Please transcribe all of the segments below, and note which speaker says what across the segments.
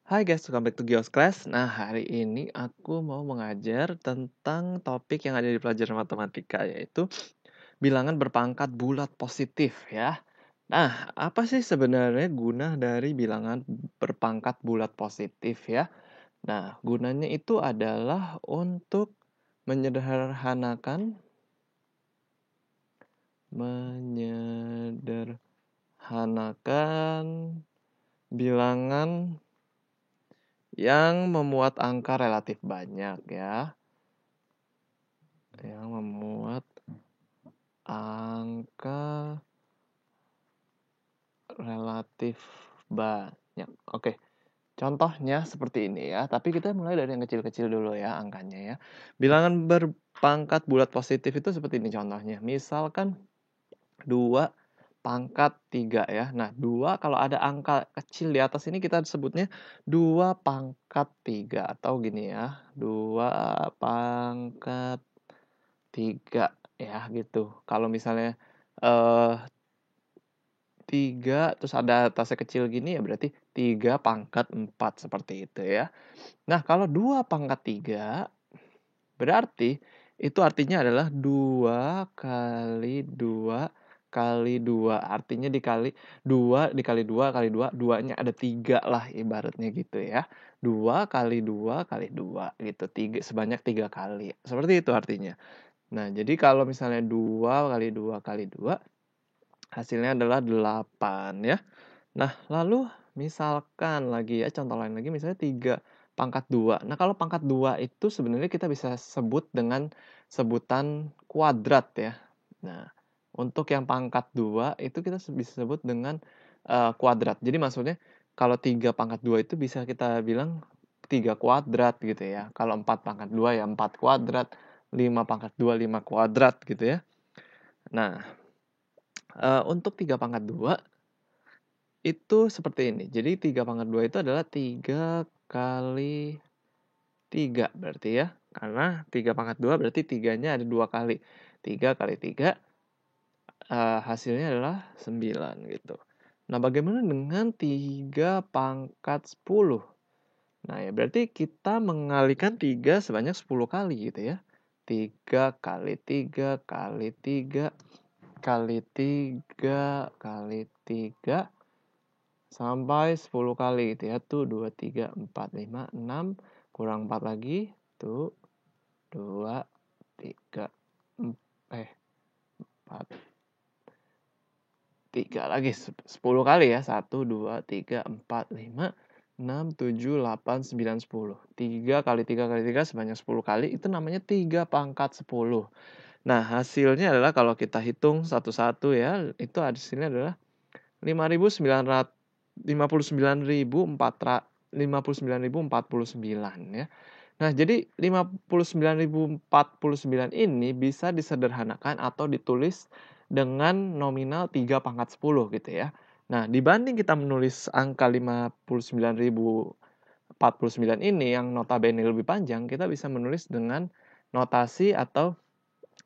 Speaker 1: Hai guys, welcome back to Gios Class. Nah, hari ini aku mau mengajar tentang topik yang ada di pelajaran matematika, yaitu bilangan berpangkat bulat positif ya. Nah, apa sih sebenarnya guna dari bilangan berpangkat bulat positif ya? Nah, gunanya itu adalah untuk menyederhanakan bilangan yang memuat angka relatif banyak ya. Yang memuat angka relatif banyak. Oke, contohnya seperti ini ya. Tapi kita mulai dari yang kecil-kecil dulu ya angkanya ya. Bilangan berpangkat bulat positif itu seperti ini contohnya. Misalkan 2 pangkat 3 ya. Nah, 2 kalau ada angka kecil di atas ini kita sebutnya 2 pangkat 3 atau gini ya. 2 pangkat 3 ya gitu. Kalau misalnya eh 3 terus ada atasnya kecil gini ya berarti 3 pangkat 4 seperti itu ya. Nah, kalau 2 pangkat 3 berarti itu artinya adalah 2 kali 2 kali 2. Artinya dikali 2 dikali 2 kali 2, 2-nya ada 3 lah ibaratnya gitu ya. 2 kali 2 kali 2 gitu. Sebanyak 3 kali. Seperti itu artinya. Nah, jadi kalau misalnya 2 kali 2 kali 2 hasilnya adalah 8 ya. Nah, lalu misalkan lagi ya, contoh lain lagi misalnya 3 pangkat 2. Nah, kalau pangkat 2 itu sebenarnya kita bisa sebut dengan sebutan kuadrat ya. Nah, untuk yang pangkat 2 itu kita bisa sebut dengan kuadrat. Jadi maksudnya kalau 3 pangkat 2 itu bisa kita bilang 3 kuadrat gitu ya. Kalau 4 pangkat 2 ya 4 kuadrat, 5 pangkat 2 5 kuadrat gitu ya. Nah, untuk 3 pangkat 2 itu seperti ini. Jadi 3 pangkat 2 itu adalah 3 kali 3 berarti ya. Karena 3 pangkat 2 berarti 3-nya ada 2 kali. 3 kali 3 hasilnya adalah 9 gitu. Nah, bagaimana dengan 3 pangkat 10? Nah, ya berarti kita mengalikan 3 sebanyak 10 kali gitu ya. 3 kali 3 kali 3 kali 3 kali 3 sampai 10 kali gitu ya. Tuh 2, 3, 4, 5, 6. Kurang 4 lagi. Tuh 2, 3, 4, 3 lagi. 10 kali ya. 1, 2, 3, 4, 5, 6, 7, 8, 9, 10. 3 kali 3 kali 3 sebanyak 10 kali. Itu namanya 3 pangkat 10. Nah, hasilnya adalah kalau kita hitung satu-satu ya. Itu hasilnya adalah 59.049 ya. Nah, jadi 59.049 ini bisa disederhanakan atau ditulis dengan nominal 3 pangkat 10 gitu ya. Nah, dibanding kita menulis angka 59.049 ini yang notabene lebih panjang, kita bisa menulis dengan notasi atau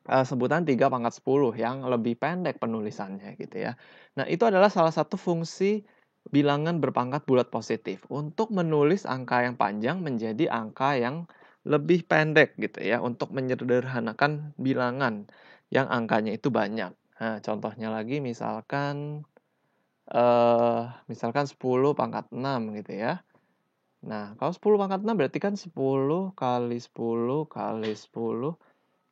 Speaker 1: sebutan 3 pangkat 10 yang lebih pendek penulisannya gitu ya. Nah, itu adalah salah satu fungsi bilangan berpangkat bulat positif untuk menulis angka yang panjang menjadi angka yang lebih pendek gitu ya, untuk menyederhanakan bilangan yang angkanya itu banyak. Nah, contohnya lagi misalkan 10 pangkat 6 gitu ya. Nah, kalau 10 pangkat 6 berarti kan 10 kali 10 kali 10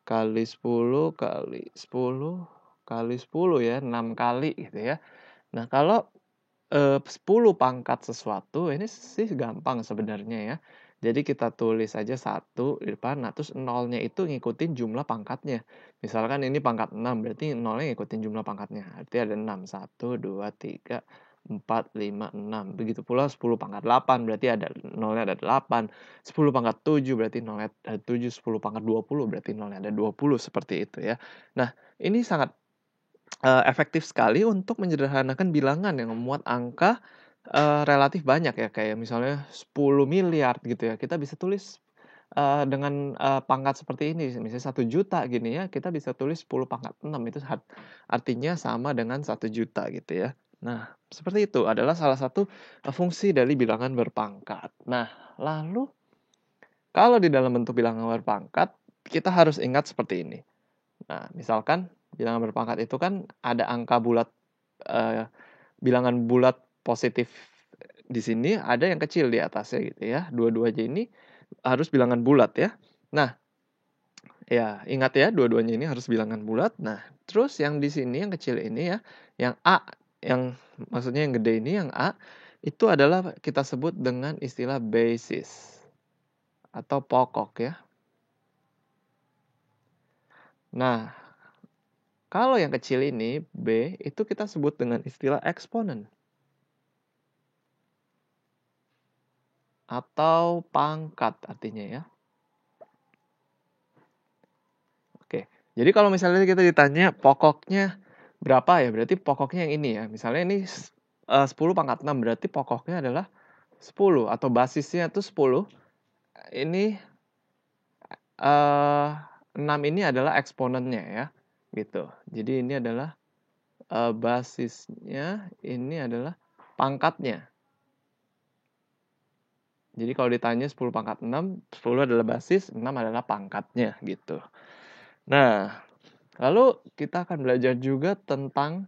Speaker 1: kali 10 kali 10 kali 10 ya, 6 kali gitu ya. Nah, kalau 10 pangkat sesuatu ini sih gampang sebenarnya ya. Jadi kita tulis aja 1 di depan, nah terus nolnya itu ngikutin jumlah pangkatnya. Misalkan ini pangkat 6, berarti nolnya ngikutin jumlah pangkatnya. Berarti ada 6, 1, 2, 3, 4, 5, 6. Begitu pula 10 pangkat 8, berarti ada nolnya ada 8. 10 pangkat 7 berarti nolnya ada 7. 10 pangkat 20 berarti nolnya ada 20, seperti itu ya. Nah, ini sangat efektif sekali untuk menyederhanakan bilangan yang memuat angka relatif banyak ya, kayak misalnya 10 miliar gitu ya. Kita bisa tulis dengan pangkat seperti ini, misalnya 1 juta gini ya, kita bisa tulis 10 pangkat 6 itu artinya sama dengan 1 juta gitu ya. Nah, seperti itu adalah salah satu fungsi dari bilangan berpangkat. Nah, lalu kalau di dalam bentuk bilangan berpangkat, kita harus ingat seperti ini. Nah, misalkan bilangan berpangkat itu kan ada angka bulat, bilangan bulat positif di sini, ada yang kecil di atasnya gitu ya. Dua-duanya ini harus bilangan bulat ya. Nah, ya ingat ya, dua-duanya ini harus bilangan bulat. Nah, terus yang di sini yang kecil ini ya, yang A, yang maksudnya yang gede ini yang A, itu adalah kita sebut dengan istilah basis atau pokok ya. Nah, kalau yang kecil ini, B, itu kita sebut dengan istilah eksponen. Atau pangkat artinya ya. Oke, jadi kalau misalnya kita ditanya pokoknya berapa ya, berarti pokoknya yang ini ya. Misalnya ini 10 pangkat 6, berarti pokoknya adalah 10. Atau basisnya itu 10. Ini 6 ini adalah eksponennya ya. Gitu. Jadi ini adalah basisnya, ini adalah pangkatnya. Jadi kalau ditanya 10 pangkat 6, 10 adalah basis, 6 adalah pangkatnya gitu. Nah, lalu kita akan belajar juga tentang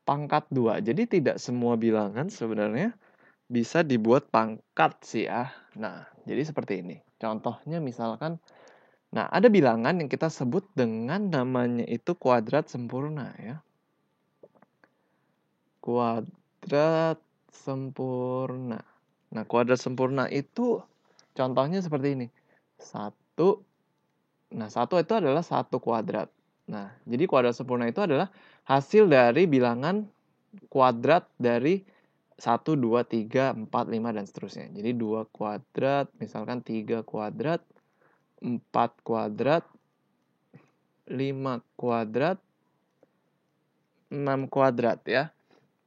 Speaker 1: pangkat 2. Jadi tidak semua bilangan sebenarnya bisa dibuat pangkat sih ya. Nah, jadi seperti ini. Contohnya misalkan, nah ada bilangan yang kita sebut dengan namanya itu kuadrat sempurna ya. Kuadrat sempurna. Nah, kuadrat sempurna itu contohnya seperti ini. 1. Nah, 1 itu adalah 1 kuadrat. Nah, jadi kuadrat sempurna itu adalah hasil dari bilangan kuadrat dari 1, 2, 3, 4, 5, dan seterusnya. Jadi 2 kuadrat, misalkan 3 kuadrat, 4 kuadrat, 5 kuadrat, 6 kuadrat ya.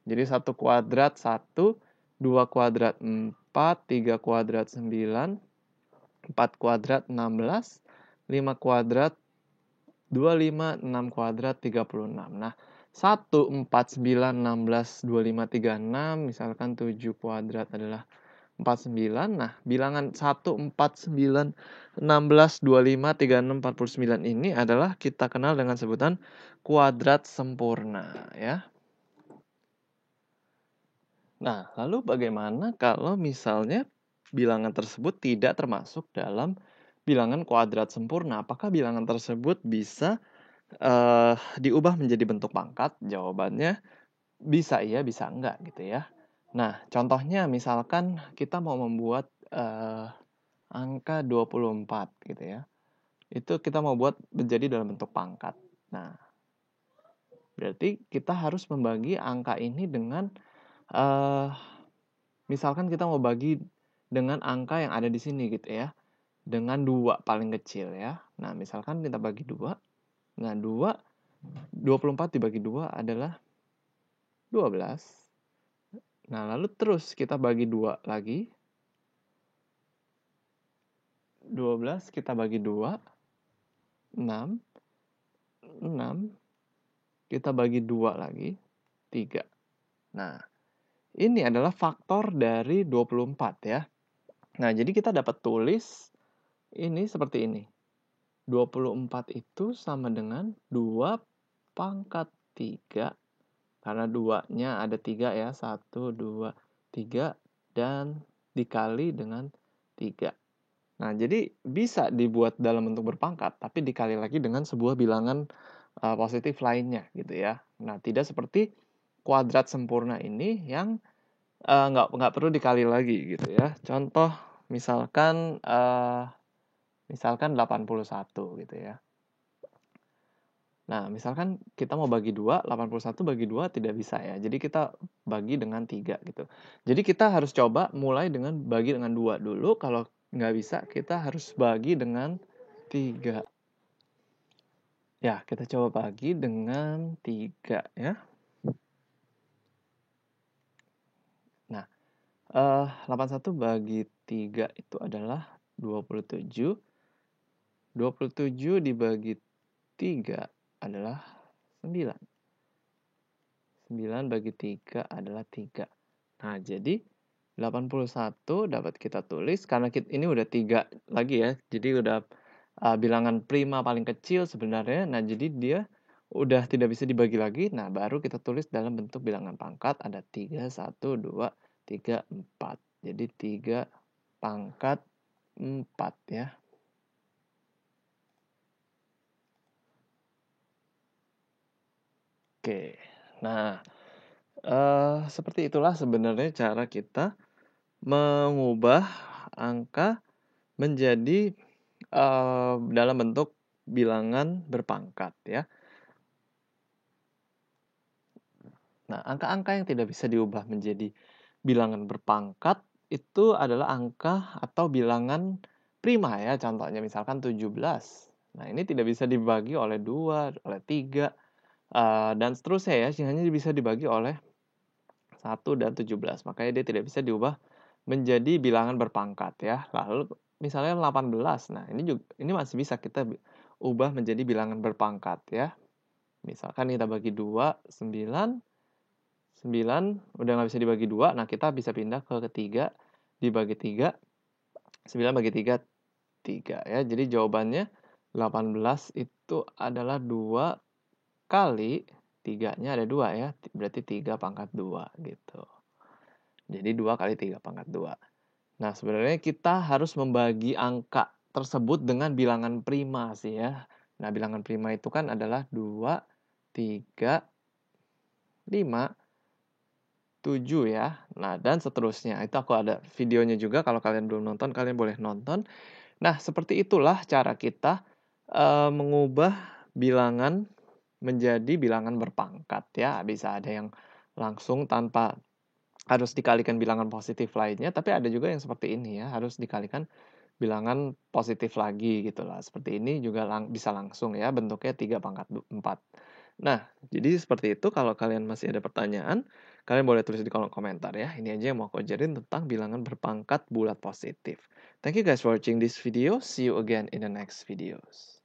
Speaker 1: Jadi 1 kuadrat 1, 2 kuadrat 4, 3 kuadrat 9, 4 kuadrat 16, 5 kuadrat 25, 6 kuadrat 36. Nah, 1, 4, 9, 16, 25, 36, misalkan 7 kuadrat adalah 49. Nah, bilangan 1, 4, 9, 16, 25, 36, 49 ini adalah kita kenal dengan sebutan kuadrat sempurna ya. Nah, lalu bagaimana kalau misalnya bilangan tersebut tidak termasuk dalam bilangan kuadrat sempurna? Apakah bilangan tersebut bisa diubah menjadi bentuk pangkat? Jawabannya bisa iya, bisa enggak gitu ya. Nah, contohnya misalkan kita mau membuat angka 24 gitu ya. Itu kita mau buat menjadi dalam bentuk pangkat. Nah, berarti kita harus membagi angka ini dengan misalkan kita mau bagi dengan angka yang ada di sini gitu ya. Dengan 2 paling kecil ya. Nah, misalkan kita bagi 2. Nah, 24 dibagi 2 adalah 12. Nah, lalu terus kita bagi 2 lagi. 12 kita bagi 2. 6. 6. Kita bagi 2 lagi. 3. Nah, ini adalah faktor dari 24 ya. Nah, jadi kita dapat tulis ini seperti ini. 24 itu sama dengan 2 pangkat 3. Karena 2-nya ada 3 ya. 1, 2, 3. Dan dikali dengan 3. Nah, jadi bisa dibuat dalam bentuk berpangkat. Tapi dikali lagi dengan sebuah bilangan positif lainnya gitu ya. Nah, tidak seperti kuadrat sempurna ini yang nggak perlu dikali lagi gitu ya. Contoh misalkan 81 gitu ya. Nah, misalkan kita mau bagi 2, 81 bagi 2 tidak bisa ya. Jadi kita bagi dengan 3 gitu. Jadi kita harus coba mulai dengan bagi dengan 2 dulu. Kalau nggak bisa, kita harus bagi dengan 3. Ya, kita coba bagi dengan 3 ya. Nah, 81 bagi 3 itu adalah 27. 27 dibagi 3 adalah 9. 9 bagi 3 adalah 3. Nah, jadi 81 dapat kita tulis, karena ini udah 3 lagi ya, jadi udah bilangan prima paling kecil sebenarnya. Nah, jadi dia udah tidak bisa dibagi lagi. Nah, baru kita tulis dalam bentuk bilangan pangkat, ada 3, 1, 2, 3, 4. Jadi 3 pangkat 4 ya. Oke, nah seperti itulah sebenarnya cara kita mengubah angka menjadi dalam bentuk bilangan berpangkat ya. Nah, angka-angka yang tidak bisa diubah menjadi bilangan berpangkat itu adalah angka atau bilangan prima ya. Contohnya misalkan 17. Nah, ini tidak bisa dibagi oleh 2, oleh 3, dan seterusnya ya. Hanya bisa dibagi oleh 1 dan 17. Makanya dia tidak bisa diubah menjadi bilangan berpangkat ya. Lalu misalnya 18. Nah, ini masih bisa kita ubah menjadi bilangan berpangkat ya. Misalkan kita bagi 2, 9 udah nggak bisa dibagi 2. Nah, kita bisa pindah ke ketiga, dibagi 3, 9 bagi 3, 3 ya. Jadi jawabannya 18 itu adalah 2 kali 3-nya ada 2 ya. Berarti 3 pangkat 2 gitu. Jadi 2 kali 3 pangkat 2. Nah, sebenarnya kita harus membagi angka tersebut dengan bilangan prima sih ya. Nah, bilangan prima itu kan adalah 2, 3, 5, 7 ya. Nah, dan seterusnya. Itu aku ada videonya juga, kalau kalian belum nonton, kalian boleh nonton. Nah, seperti itulah cara kita mengubah bilangan menjadi bilangan berpangkat ya. Bisa ada yang langsung tanpa harus dikalikan bilangan positif lainnya, tapi ada juga yang seperti ini ya, harus dikalikan bilangan positif lagi gitu lah. Seperti ini juga bisa langsung ya, bentuknya 3 pangkat 4. Nah, jadi seperti itu. Kalau kalian masih ada pertanyaan, kalian boleh tulis di kolom komentar ya. Ini aja yang mau aku ajarin tentang bilangan berpangkat bulat positif. Thank you guys for watching this video. See you again in the next videos.